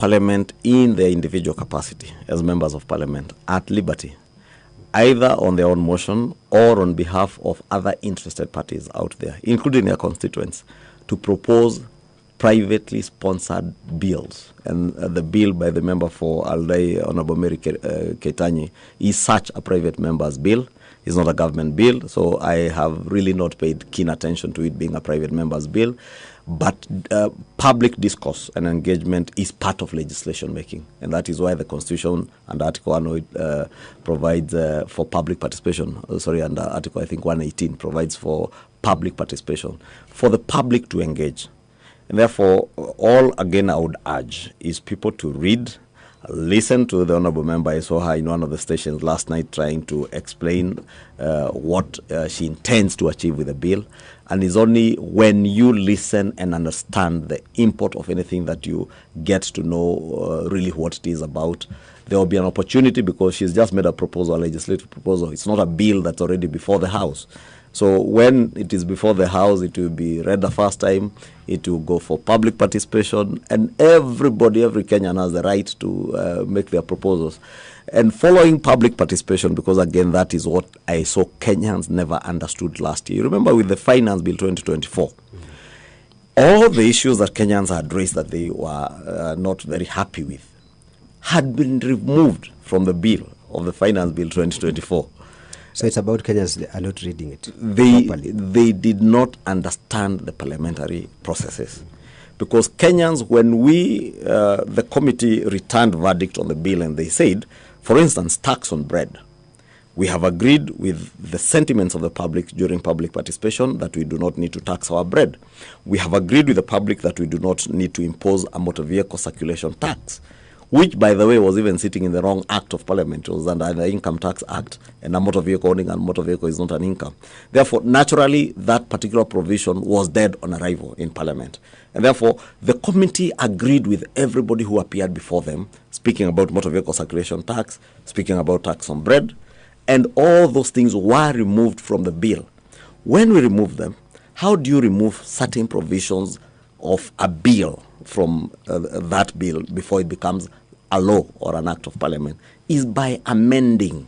Parliament in their individual capacity as members of Parliament at liberty, either on their own motion or on behalf of other interested parties out there, including their constituents, to propose privately sponsored bills. And the bill by the member for Aldai, Honorable Mary Ketanyi, is such a private member's bill. It's not a government bill, so I have really not paid keen attention to it being a private member's bill. But public discourse and engagement is part of legislation making, and that is why the Constitution and Article 108 provides for public participation. And Article, I think, 118 provides for public participation, for the public to engage. And therefore, all, again, I would urge is people to read, listen to the Honourable Member. I saw her in one of the stations last night trying to explain what she intends to achieve with the bill. And it's only when you listen and understand the import of anything that you get to know really what it is about. There will be an opportunity, because she's just made a proposal, a legislative proposal. It's not a bill that's already before the House. So when it is before the House, it will be read the first time, it will go for public participation, and everybody, every Kenyan has the right to make their proposals. And following public participation, because again, that is what I saw Kenyans never understood last year. You remember with the Finance Bill 2024, all the issues that Kenyans had raised that they were not very happy with had been removed from the bill of the Finance Bill 2024. So it's about Kenyans are not reading it properly. They did not understand the parliamentary processes. Because Kenyans, when the committee returned verdict on the bill, and they said, for instance, tax on bread, we have agreed with the sentiments of the public during public participation that we do not need to tax our bread. We have agreed with the public that we do not need to impose a motor vehicle circulation tax, which, by the way, was even sitting in the wrong act of parliament. It was under the Income Tax Act, and a motor vehicle, owning a motor vehicle is not an income. Therefore, naturally, that particular provision was dead on arrival in parliament. And therefore, the committee agreed with everybody who appeared before them, speaking about motor vehicle circulation tax, speaking about tax on bread, and all those things were removed from the bill. When we remove them, how do you remove certain provisions of a bill from that bill before it becomes a law or an act of parliament? Is by amending.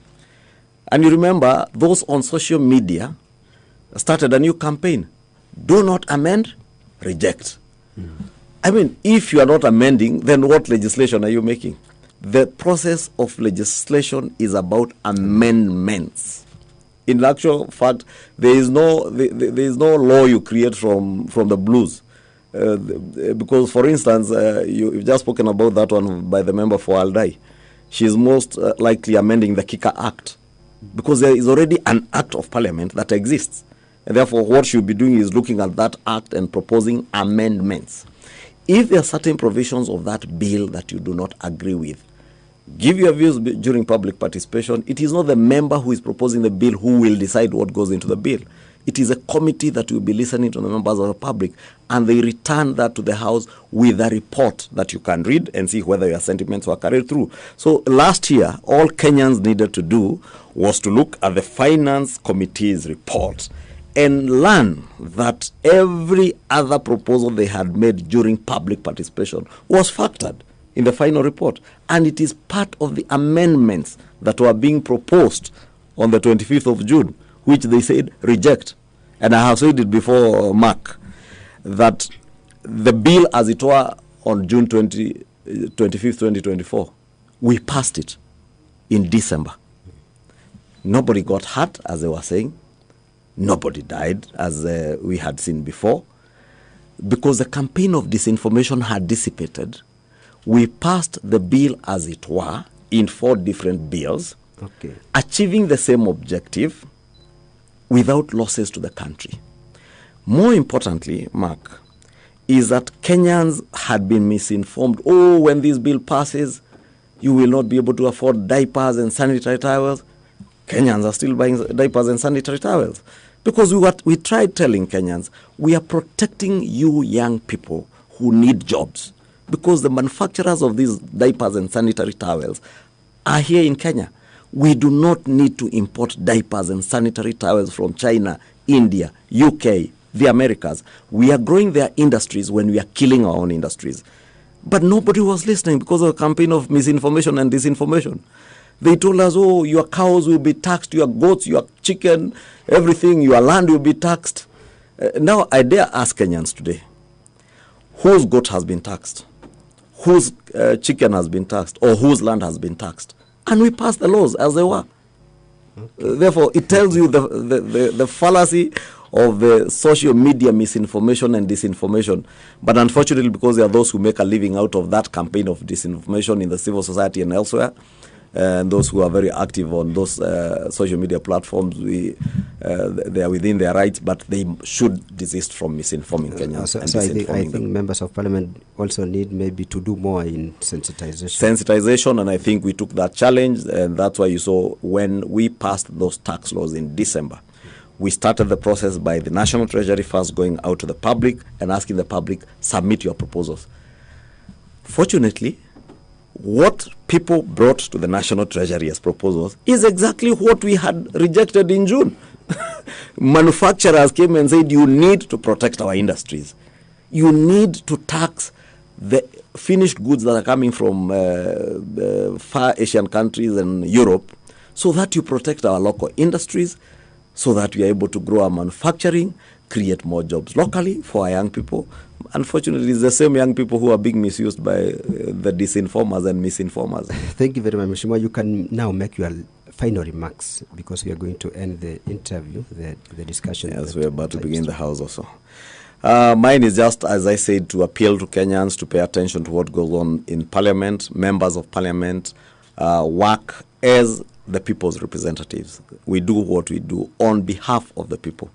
And you remember, those on social media started a new campaign. Do not amend, reject. I mean, if you are not amending, then what legislation are you making? The process of legislation is about amendments. In actual fact, there is no law you create from the blues. Because, for instance, you've just spoken about that one by the member for Aldai. She's most likely amending the Kika Act, because there is already an act of parliament that exists. And therefore, what she'll be doing is looking at that act and proposing amendments. If there are certain provisions of that bill that you do not agree with, give your views during public participation. It is not the member who is proposing the bill who will decide what goes into the bill. It is a committee that will be listening to the members of the public, and they return that to the House with a report that you can read and see whether your sentiments were carried through. So last year, all Kenyans needed to do was to look at the Finance Committee's report and learn that every other proposal they had made during public participation was factored in the final report. And it is part of the amendments that were being proposed on the 25th of June, which they said reject. And I have said it before, Mark, that the bill as it were on June 25th, 2024, we passed it in December. Nobody got hurt, as they were saying. Nobody died, as we had seen before. Because the campaign of disinformation had dissipated, we passed the bill as it were in 4 different bills, achieving the same objective without losses to the country. More importantly, Mark, is that Kenyans had been misinformed. Oh, when this bill passes, you will not be able to afford diapers and sanitary towels. Kenyans are still buying diapers and sanitary towels. Because we tried telling Kenyans, we are protecting you young people who need jobs. Because the manufacturers of these diapers and sanitary towels are here in Kenya. We do not need to import diapers and sanitary towels from China, India, UK, the Americas. We are growing their industries when we are killing our own industries. But nobody was listening because of a campaign of misinformation and disinformation. They told us, oh, your cows will be taxed, your goats, your chicken, everything, your land will be taxed. Now, I dare ask Kenyans today, whose goat has been taxed? Whose chicken has been taxed? Or whose land has been taxed? And we passed the laws as they were. Okay. Therefore, it tells you the fallacy of the social media misinformation and disinformation. But unfortunately, because there are those who make a living out of that campaign of disinformation in the civil society and elsewhere, and those who are very active on those social media platforms, they are within their rights, but they should desist from misinforming Kenyans. So I think members of parliament also need maybe to do more in sensitization. Sensitization, and I think we took that challenge, and that's why you saw when we passed those tax laws in December, we started the process by the National Treasury first going out to the public and asking the public, submit your proposals. Fortunately, what people brought to the National Treasury as proposals is exactly what we had rejected in June. Manufacturers came and said, you need to protect our industries. You need to tax the finished goods that are coming from far Asian countries and Europe so that you protect our local industries, so that we are able to grow our manufacturing, create more jobs locally for our young people. Unfortunately, it's the same young people who are being misused by the disinformers and misinformers. Thank you very much, Mheshimiwa. You can now make your final remarks because we are going to end the interview, the discussion. Yes, we're about to begin the House also. Mine is just, as I said, to appeal to Kenyans to pay attention to what goes on in Parliament. Members of Parliament work as the people's representatives. We do what we do on behalf of the people.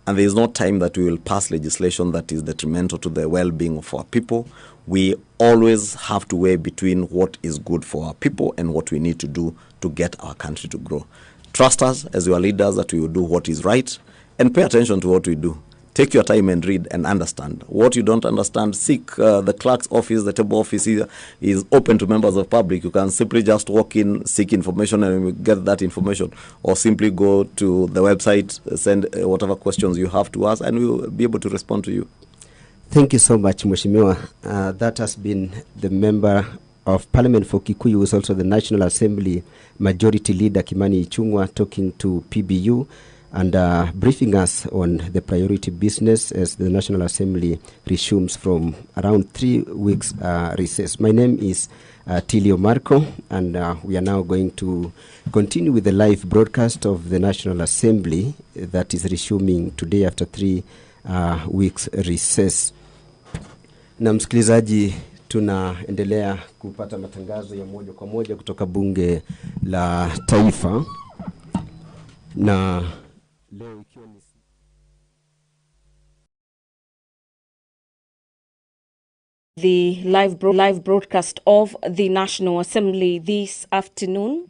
And there is no time that we will pass legislation that is detrimental to the well-being of our people. We always have to weigh between what is good for our people and what we need to do to get our country to grow. Trust us as your leaders that we will do what is right, and pay attention to what we do. Take your time and read and understand. What you don't understand, seek the clerk's office. The table office is open to members of public. You can simply just walk in, seek information, and get that information. Or simply go to the website, send whatever questions you have to us, and we will be able to respond to you. Thank you so much, Mheshimiwa. That has been the Member of Parliament for Kikuyu, who is also the National Assembly Majority Leader, Kimani Ichungwa, talking to PBU and briefing us on the priority business as the National Assembly resumes from around 3 weeks recess. My name is Tilio Marco, and we are now going to continue with the live broadcast of the National Assembly that is resuming today after 3 weeks recess. Na msikilizaji, tunaendelea kupata matangazo ya moja kwa moja kutoka bunge la taifa, na leo ikiwa ni the live broadcast of the National Assembly this afternoon.